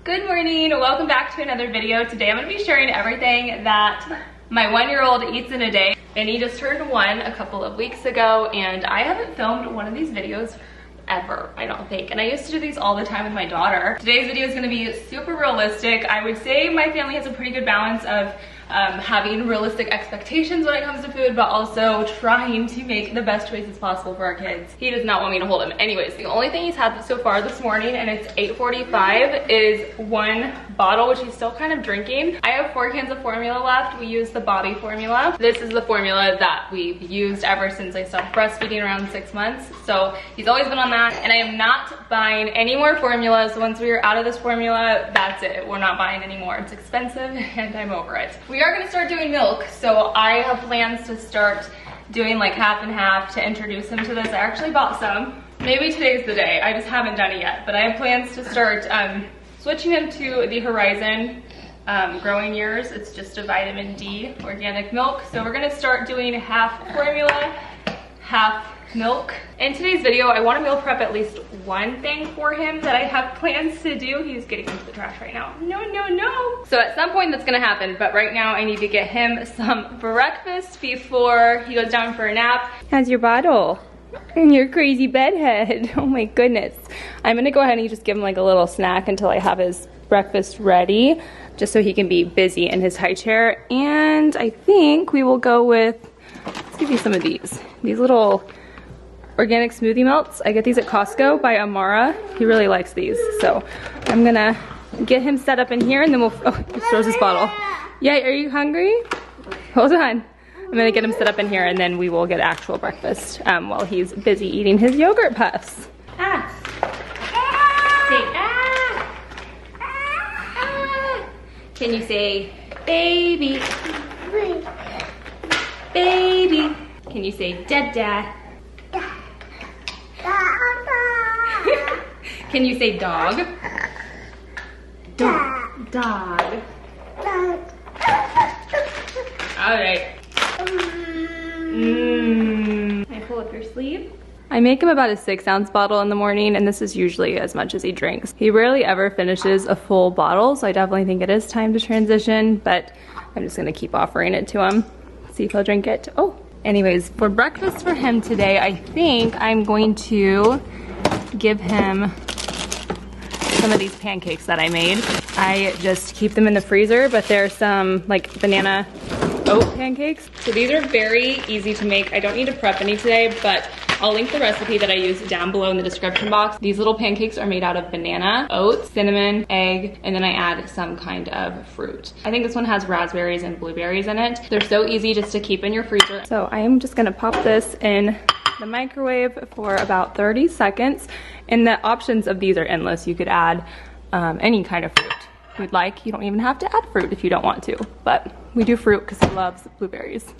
Good morning, welcome back to another video. Today I'm going to be sharing everything that my 1-year-old eats in a day. And he just turned 1 a couple of weeks ago, and I haven't filmed one of these videos ever, I don't think. And I used to do these all the time with my daughter. Today's video is going to be super realistic. I would say my family has a pretty good balance of having realistic expectations when it comes to food, but also trying to make the best choices possible for our kids. He does not want me to hold him. Anyways, the only thing he's had so far this morning, and it's 8:45, is 1 bottle, which he's still kind of drinking. I have 4 cans of formula left. We use the Bobby formula. This is the formula that we've used ever since I stopped breastfeeding around 6 months. So he's always been on that, and I am not buying any more formulas. So once we are out of this formula, that's it. We're not buying anymore. It's expensive and I'm over it. We are gonna start doing milk, so I have plans to start doing like half and half to introduce him to this. I actually bought some. Maybe today's the day. I just haven't done it yet, but I have plans to start switching him to the Horizon Growing Years. It's just a vitamin D organic milk. So we're gonna start doing half formula, half milk. In today's video, I want to meal prep at least one thing for him that I have plans to do. He's getting into the trash right now. No, no, no. So at some point that's gonna happen, but right now I need to get him some breakfast before he goes down for a nap. How's your bottle? And your crazy bedhead. Oh my goodness. I'm gonna go ahead and just give him like a little snack until I have his breakfast ready, just so he can be busy in his high chair. And I think we will go with, let's give you some of these little organic smoothie melts. I get these at Costco by Amara. He really likes these. So I'm gonna get him set up in here, and then we'll, oh, he throws his bottle. Yeah, are you hungry? Hold on. I'm gonna get him set up in here, and then we will get actual breakfast while he's busy eating his yogurt puffs. Ah. Say ah. Ah. Can you say baby? Baby. Can you say dada? Can you say dog? Dog. Dog. All right. Can I pull up your sleeve? I make him about a 6-ounce bottle in the morning, and this is usually as much as he drinks. He rarely ever finishes a full bottle, so I definitely think it is time to transition, but I'm just gonna keep offering it to him. See if he'll drink it. Oh. Anyways, for breakfast for him today, I think I'm going to give him some of these pancakes that I made. I just keep them in the freezer, but they're some like banana oat pancakes. So these are very easy to make. I don't need to prep any today, but I'll link the recipe that I use down below in the description box. These little pancakes are made out of banana, oats, cinnamon, egg, and then I add some kind of fruit. I think this one has raspberries and blueberries in it. They're so easy just to keep in your freezer. So I am just gonna pop this in the microwave for about 30 seconds. And the options of these are endless. You could add any kind of fruit you'd like. You don't even have to add fruit if you don't want to, but we do fruit because he loves blueberries.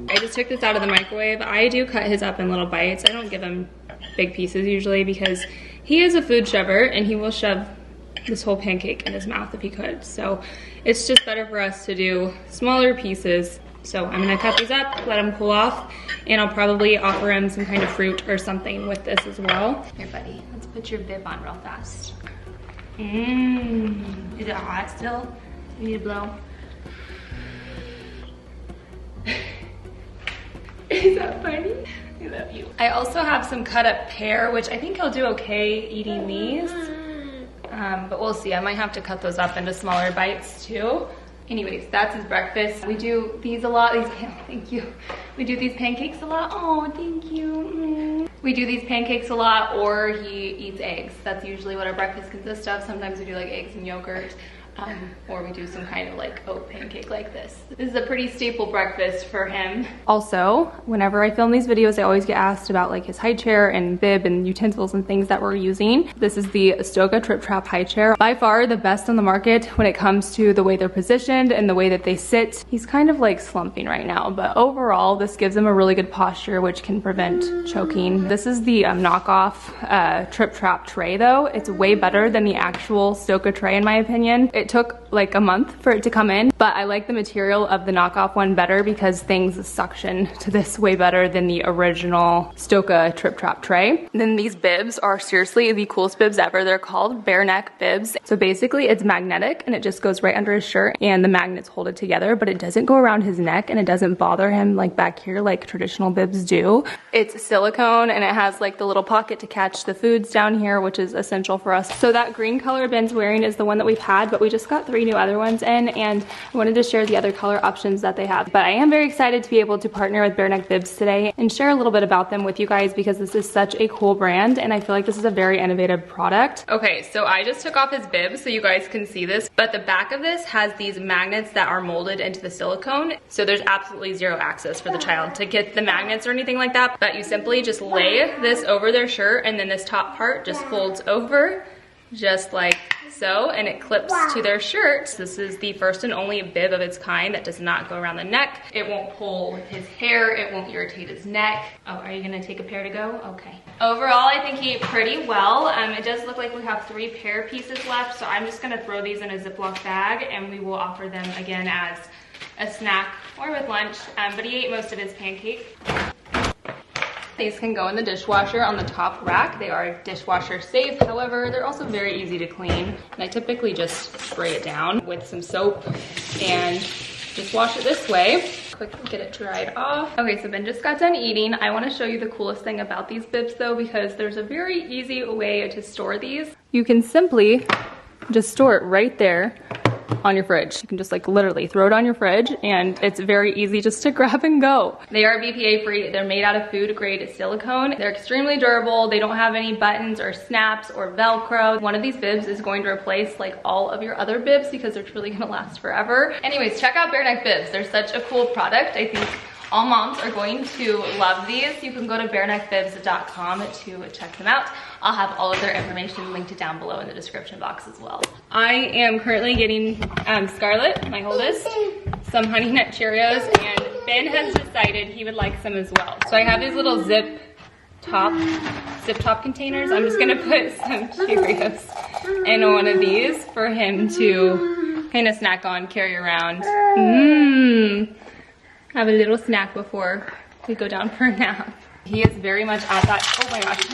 I just took this out of the microwave. I do cut his up in little bites. I don't give him big pieces usually because he is a food shover and he will shove this whole pancake in his mouth if he could. So it's just better for us to do smaller pieces. So I'm gonna cut these up, let him cool off, and I'll probably offer him some kind of fruit or something with this as well. Here, buddy, let's put your bib on real fast. Is it hot still? You need to blow. Is that funny? I love you. I also have some cut up pear, which I think he'll do okay eating these. But we'll see. I might have to cut those up into smaller bites too. Anyways, that's his breakfast. We do these a lot. Thank you. We do these pancakes a lot. Oh, thank you. We do these pancakes a lot, or he eats eggs. That's usually what our breakfast consists of. Sometimes we do like eggs and yogurt. Or we do some kind of like oat pancake like this. This is a pretty staple breakfast for him. Also, whenever I film these videos, I always get asked about like his high chair and bib and utensils and things that we're using. This is the Stoga Trip Trap high chair. By far the best on the market when it comes to the way they're positioned and the way that they sit. He's kind of like slumping right now, but overall this gives him a really good posture, which can prevent choking. This is the knockoff Trip Trap tray though. It's way better than the actual Stoga tray in my opinion. It it took like a month for it to come in, but I like the material of the knockoff one better because things suction to this way better than the original Stoka Trip Trap tray. And then these bibs are seriously the coolest bibs ever. They're called bare neck bibs. So basically it's magnetic and it just goes right under his shirt and the magnets hold it together, but it doesn't go around his neck and it doesn't bother him like back here like traditional bibs do. It's silicone and it has like the little pocket to catch the foods down here, which is essential for us. So that green color Ben's wearing is the one that we've had, but we just got 3 new other ones in, and I wanted to share the other color options that they have. But I am very excited to be able to partner with Bare Neck Bibs today and share a little bit about them with you guys because this is such a cool brand and I feel like this is a very innovative product. Okay, so I just took off his bib so you guys can see this, but the back of this has these magnets that are molded into the silicone. So there's absolutely zero access for the child to get the magnets or anything like that, but you simply just lay this over their shirt and then this top part just folds over just like so, and it clips to their shirt. This is the first and only bib of its kind that does not go around the neck. It won't pull with his hair, it won't irritate his neck. Oh, are you gonna take a pair to go? Okay. Overall, I think he ate pretty well. It does look like we have 3 pair pieces left, so I'm just gonna throw these in a Ziploc bag and we will offer them again as a snack or with lunch, but he ate most of his pancake. These can go in the dishwasher on the top rack. They are dishwasher safe. However, they're also very easy to clean. And I typically just spray it down with some soap and just wash it this way. Quickly get it dried off. Okay, so Ben just got done eating. I want to show you the coolest thing about these bibs though, because there's a very easy way to store these. You can simply just store it right there on your fridge. You can just like literally throw it on your fridge and it's very easy just to grab and go. They are BPA free. They're made out of food grade silicone. They're extremely durable. They don't have any buttons or snaps or Velcro. One of these bibs is going to replace like all of your other bibs because they're truly gonna last forever. Anyways, check out Bare Neck Bibs. They're such a cool product. I think all moms are going to love these. You can go to bareneckbibs.com to check them out. I'll have all of their information linked down below in the description box as well. I am currently getting Scarlett, my oldest, some Honey Nut Cheerios, and Ben has decided he would like some as well. So I have these little zip top containers. I'm just gonna put some Cheerios in one of these for him to kind of snack on, carry around. Have a little snack before we go down for a nap. He is very much at that, oh my gosh.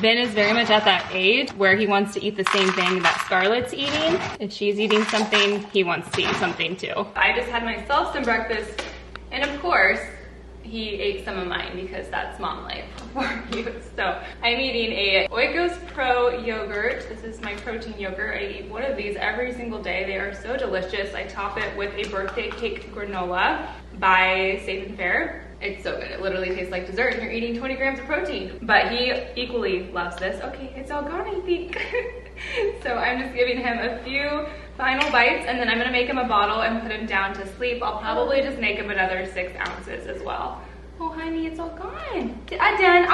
Ben is very much at that age where he wants to eat the same thing that Scarlett's eating. If she's eating something, he wants to eat something too. I just had myself some breakfast, and of course, he ate some of mine because that's mom life for you. So I'm eating a Oikos Pro yogurt. This is my protein yogurt. I eat one of these every single day. They are so delicious. I top it with a birthday cake granola by Safe and Fair. It's so good. It literally tastes like dessert and you're eating 20 grams of protein. But he equally loves this. Okay, it's all gone, I think. So I'm just giving him a few final bites and then I'm gonna make him a bottle and put him down to sleep. I'll probably just make him another 6 ounces as well. Oh honey, it's all gone. I'm done.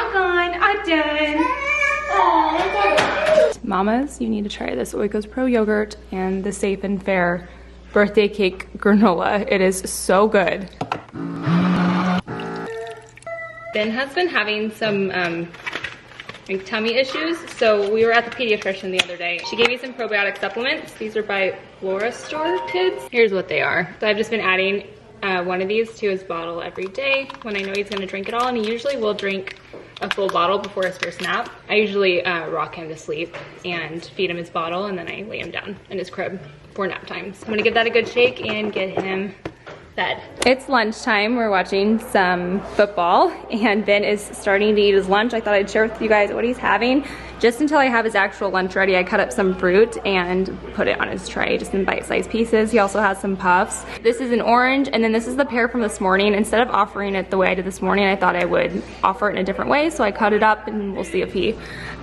Oh, mamas, you need to try this Oikos Pro yogurt and the Safe and Fair birthday cake granola. It is so good. Ben has been having some like tummy issues, so we were at the pediatrician the other day. She gave me some probiotic supplements. These are by Flora Store Kids. Here's what they are. So I've just been adding one of these to his bottle every day when I know he's gonna drink it all, and he usually will drink a full bottle before his first nap. I usually rock him to sleep and feed him his bottle, and then I lay him down in his crib for nap time. So I'm gonna give that a good shake and get him fed. It's lunchtime. We're watching some football and Ben is starting to eat his lunch. I thought I'd share with you guys what he's having. Just until I have his actual lunch ready, I cut up some fruit and put it on his tray, just in bite-sized pieces. He also has some puffs. This is an orange, and then this is the pear from this morning. Instead of offering it the way I did this morning, I thought I would offer it in a different way, so I cut it up and we'll see if he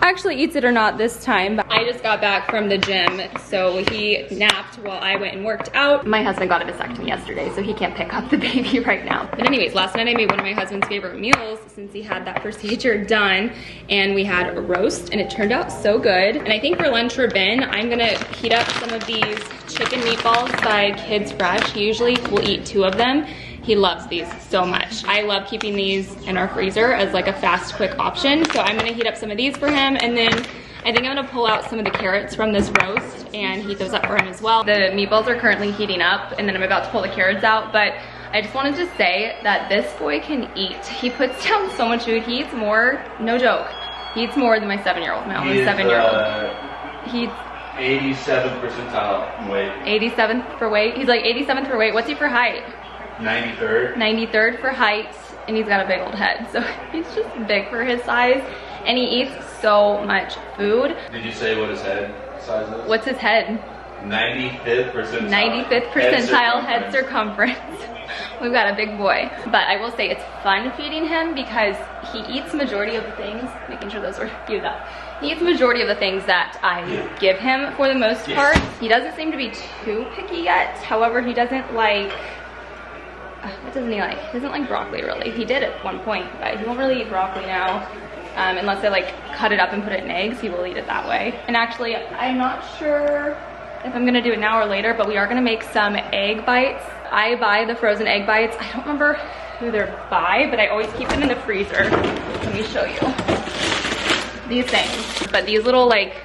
actually eats it or not this time. But I just got back from the gym, so he napped while I went and worked out. My husband got a vasectomy yesterday, so he can't pick up the baby right now. But anyways, last night I made one of my husband's favorite meals since he had that procedure done, and we had a roast, and it turned out so good. And I think for lunch for Ben, I'm gonna heat up some of these chicken meatballs by Kids Fresh. He usually will eat 2 of them. He loves these so much. I love keeping these in our freezer as like a fast, quick option. So I'm gonna heat up some of these for him, and then I think I'm gonna pull out some of the carrots from this roast and heat those up for him as well. The meatballs are currently heating up and then I'm about to pull the carrots out, but I just wanted to say that this boy can eat. He puts down so much food. He eats more, no joke. He eats more than my 7-year-old, my almost 7-year-old. He eats 87th percentile weight. 87th for weight? He's like 87th for weight. What's he for height? 93rd. 93rd for height, and he's got a big old head. So he's just big for his size, and he eats so much food. Did you say what his head size is? What's his head? 95th percentile. 95th percentile head circumference. We've got a big boy. But I will say it's fun feeding him because he eats majority of the things, making sure those are viewed up. He eats majority of the things that I give him for the most part. He doesn't seem to be too picky yet. However, he doesn't like, what doesn't he like? He doesn't like broccoli really. He did at one point, but he won't really eat broccoli now. Unless I like cut it up and put it in eggs, he will eat it that way. And actually, I'm not sure if I'm gonna do it now or later, but we are gonna make some egg bites. I buy the frozen egg bites. I don't remember who they're by, but I always keep them in the freezer. Let me show you these things. But these little like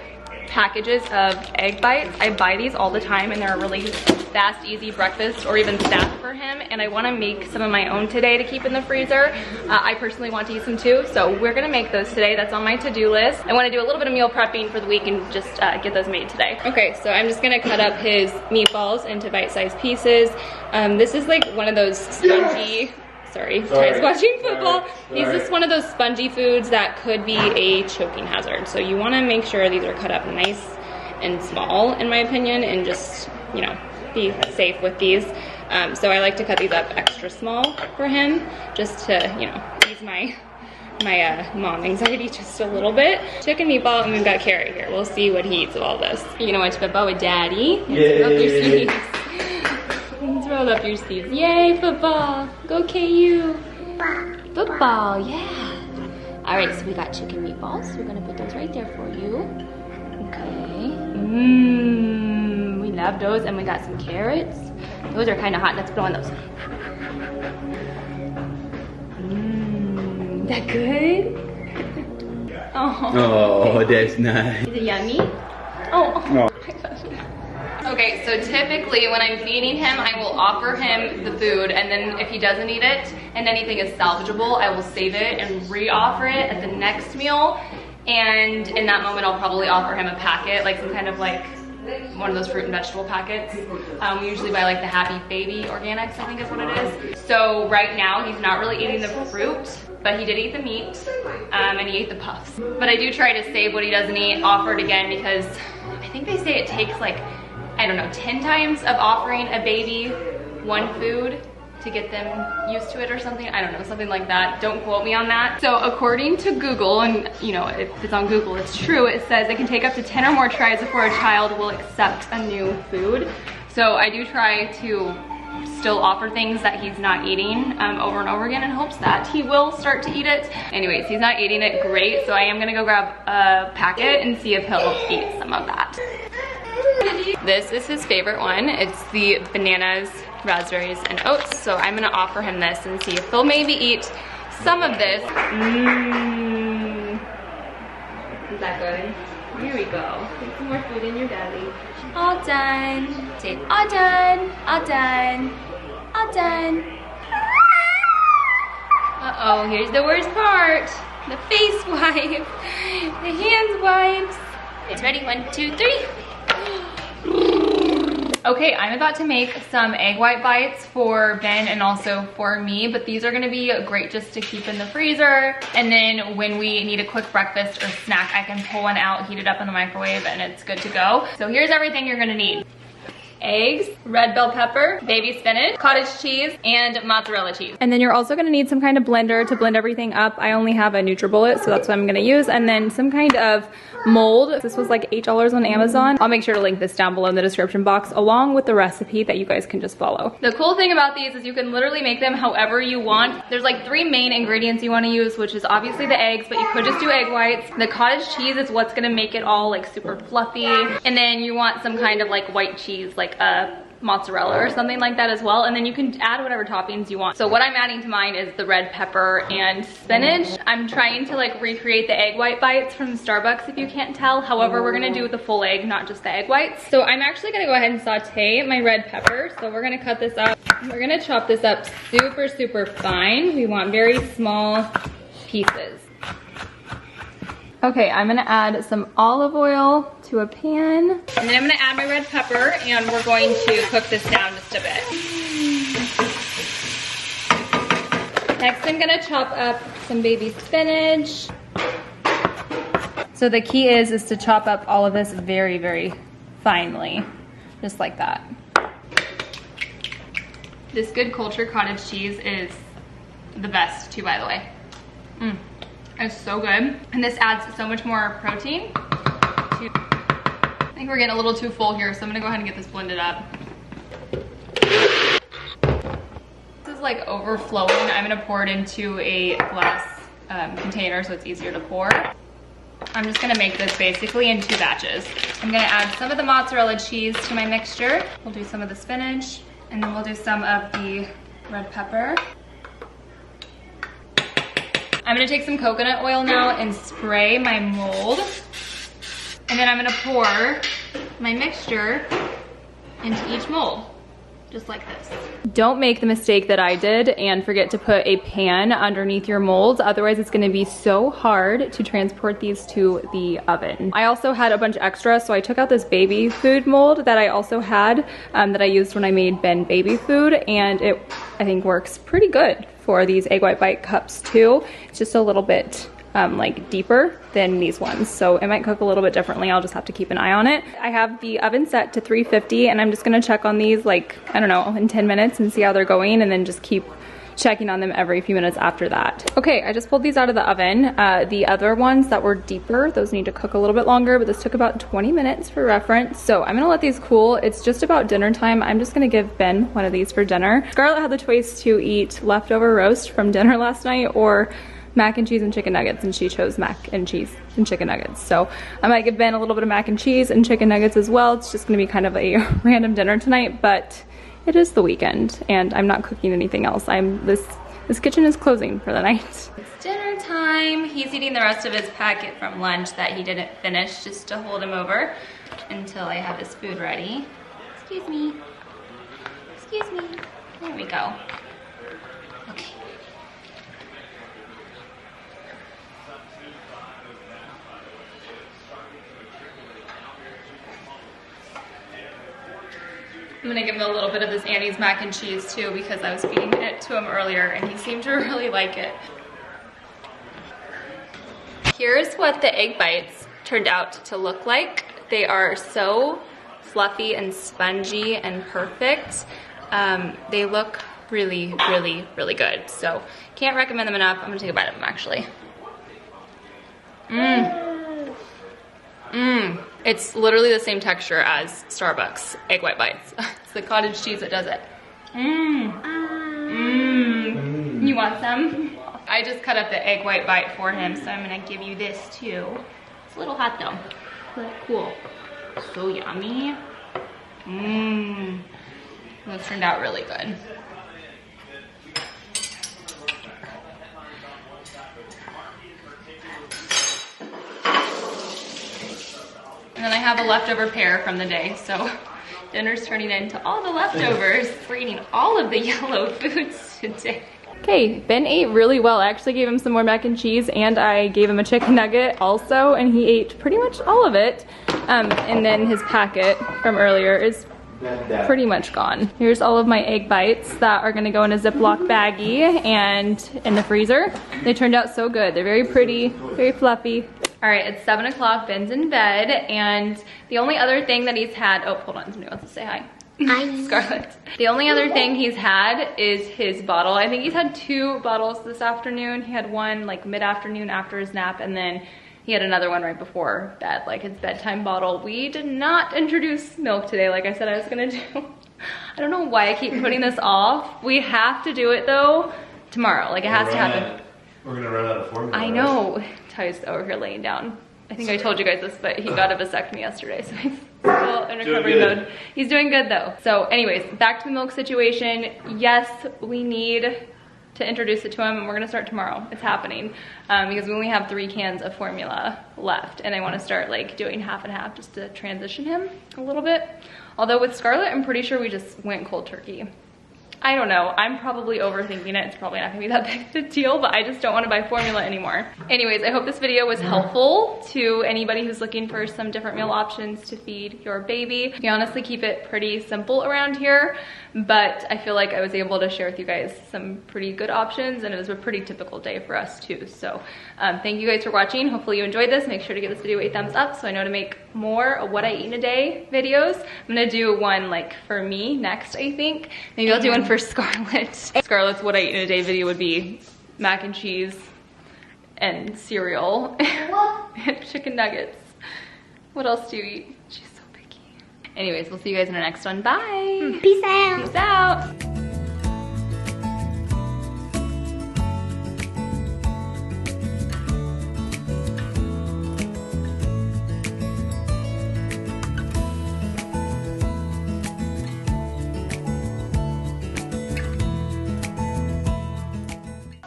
packages of egg bites, I buy these all the time and they're a really fast, easy breakfast or even snack for him. And I wanna make some of my own today to keep in the freezer. I personally want to eat some too, so we're gonna make those today. That's on my to-do list. I wanna do a little bit of meal prepping for the week and just get those made today. Okay, so I'm just gonna cut up his meatballs into bite-sized pieces. This is like one of those spongy, sorry, guys watching football. These is one of those spongy foods that could be a choking hazard. So you wanna make sure these are cut up nice and small, in my opinion, and just, you know, be safe with these. So I like to cut these up extra small for him, just to, you know, ease my mom anxiety just a little bit. Chicken meatball, and we've got carrot here. We'll see what he eats of all this. You gonna watch football with daddy? Let's roll up your sleeves. Let's roll up your sleeves. Yay, football. Go KU. Football, yeah. All right, so we got chicken meatballs. We're gonna put those right there for you. Okay. We love those, and we got some carrots. Those are kind of hot. Let's put on those. Is that good? Oh, that's nice. Is it yummy? Oh. No. Okay, so typically when I'm feeding him, I will offer him the food, and then if he doesn't eat it and anything is salvageable, I will save it and re-offer it at the next meal. And in that moment, I'll probably offer him a packet, like some kind of like one of those fruit and vegetable packets. We usually buy like the Happy Baby Organics, I think is what it is. So right now, he's not really eating the fruit, but he did eat the meat, and he ate the puffs. But I do try to save what he doesn't eat, offer it again, because I think they say it takes like, I don't know, 10 times of offering a baby one food to get them used to it or something. I don't know, something like that. Don't quote me on that. So according to Google, and you know, if it's on Google, it's true, it says it can take up to 10 or more tries before a child will accept a new food. So I do try to still offer things that he's not eating over and over again in hopes that he will start to eat it. Anyways, he's not eating it great, so I am gonna go grab a packet and see if he'll eat some of that. This is his favorite one. It's the bananas, raspberries, and oats. So I'm gonna offer him this and see if he'll maybe eat some of this. Is that good? Here we go. Put some more food in your belly. All done. Say all done, all done, all done. Uh-oh, here's the worst part. The face wipe, the hands wipes. It's ready, 1, 2, 3. Okay, I'm about to make some egg white bites for Ben and also for me, but these are gonna be great just to keep in the freezer. And then when we need a quick breakfast or snack, I can pull one out, heat it up in the microwave, and it's good to go. So here's everything you're gonna need. Eggs, red bell pepper, baby spinach, cottage cheese, and mozzarella cheese. And then you're also gonna need some kind of blender to blend everything up. I only have a NutriBullet, so that's what I'm gonna use. And then some kind of mold. This was like $8 on Amazon. I'll make sure to link this down below in the description box, along with the recipe that you guys can just follow. The cool thing about these is you can literally make them however you want. There's like 3 main ingredients you wanna use, which is obviously the eggs, but you could just do egg whites. The cottage cheese is what's gonna make it all like super fluffy. And then you want some kind of like white cheese, like a mozzarella or something like that as well. And then you can add whatever toppings you want. So what I'm adding to mine is the red pepper and spinach. I'm trying to like recreate the egg white bites from Starbucks if you can't tell. However, we're gonna do the full egg, not just the egg whites. So I'm actually gonna go ahead and saute my red pepper. So we're gonna cut this up. We're gonna chop this up super, super fine. We want very small pieces. Okay, I'm gonna add some olive oil to a pan. And then I'm gonna add my red pepper and we're going to cook this down just a bit. Next, I'm gonna chop up some baby spinach. So the key is to chop up all of this very, very finely, just like that. This Good Culture cottage cheese is the best too, by the way. It's so good. And this adds so much more protein. I think we're getting a little too full here, so I'm gonna go ahead and get this blended up. This is like overflowing. I'm gonna pour it into a glass container so it's easier to pour. I'm just gonna make this basically in 2 batches. I'm gonna add some of the mozzarella cheese to my mixture. We'll do some of the spinach, and then we'll do some of the red pepper. I'm gonna take some coconut oil now and spray my mold. And then I'm gonna pour my mixture into each mold, just like this. Don't make the mistake that I did and forget to put a pan underneath your molds. Otherwise it's gonna be so hard to transport these to the oven. I also had a bunch extra, so I took out this baby food mold that I also had that I used when I made Ben baby food, and it, I think, works pretty good for these egg white bite cups too. It's just a little bit like deeper than these ones, so it might cook a little bit differently. I'll just have to keep an eye on it. I have the oven set to 350 and I'm just gonna check on these like, I don't know, in 10 minutes and see how they're going, and then just keep checking on them every few minutes after that. Okay, I just pulled these out of the oven. The other ones that were deeper, those need to cook a little bit longer, but this took about 20 minutes for reference. So I'm gonna let these cool. It's just about dinner time. I'm just gonna give Ben one of these for dinner. Scarlett had the choice to eat leftover roast from dinner last night or mac and cheese and chicken nuggets, and she chose mac and cheese and chicken nuggets. So I might give Ben a little bit of mac and cheese and chicken nuggets as well. It's just gonna be kind of a random dinner tonight, but it is the weekend and I'm not cooking anything else. This kitchen is closing for the night. It's dinner time. He's eating the rest of his packet from lunch that he didn't finish, just to hold him over until I have his food ready. Excuse me. Excuse me. There we go. Okay. I'm gonna give him a little bit of this Annie's mac and cheese too, because I was feeding it to him earlier and he seemed to really like it. Here's what the egg bites turned out to look like. They are so fluffy and spongy and perfect. They look really, really, really good. So can't recommend them enough. I'm gonna take a bite of them actually. It's literally the same texture as Starbucks egg white bites. It's the cottage cheese that does it. You want some? I just cut up the egg white bite for him, so I'm gonna give you this too. It's a little hot though, but cool. So yummy. Those turned out really good. And then I have a leftover pair from the day, so dinner's turning into all the leftovers. We're eating all of the yellow foods today. Okay, Ben ate really well. I actually gave him some more mac and cheese and I gave him a chicken nugget also, and he ate pretty much all of it. And then his packet from earlier is pretty much gone. Here's all of my egg bites that are gonna go in a Ziploc baggie and in the freezer. They turned out so good. They're very pretty, very fluffy. All right, it's 7 o'clock, Ben's in bed, and the only other thing that he's had, oh, hold on, somebody wants to say hi. Hi. Scarlett. The only other thing he's had is his bottle. I think he's had 2 bottles this afternoon. He had one like mid-afternoon after his nap, and then he had another one right before bed, like his bedtime bottle. We did not introduce milk today, like I said I was gonna do. I don't know why I keep putting this off. We have to do it though tomorrow, like it has to happen. We're gonna run out of formula. I know. Ty's over here laying down. I think I told you guys this, but he got a vasectomy yesterday, so he's Still in recovery mode. He's doing good though. So anyways, back to the milk situation. Yes, we need to introduce it to him, and we're gonna start tomorrow. It's happening because we only have 3 cans of formula left, and I want to start like doing half and half just to transition him a little bit. Although with Scarlett, I'm pretty sure we just went cold turkey. I don't know, I'm probably overthinking it. It's probably not gonna be that big of a deal, but I just don't want to buy formula anymore. Anyways, I hope this video was helpful to anybody who's looking for some different meal options to feed your baby. You can honestly keep it pretty simple around here, but I feel like I was able to share with you guys some pretty good options, and it was a pretty typical day for us too. So thank you guys for watching. Hopefully you enjoyed this. Make sure to give this video a thumbs up so I know to make more of what I eat in a day videos. I'm gonna do one like for me next, I think. Maybe I'll do one for Scarlett. Scarlett's what I eat in a day video would be mac and cheese and cereal and chicken nuggets. What else do you eat? She's so picky. Anyways, we'll see you guys in our next one. Bye. Peace out. Peace out.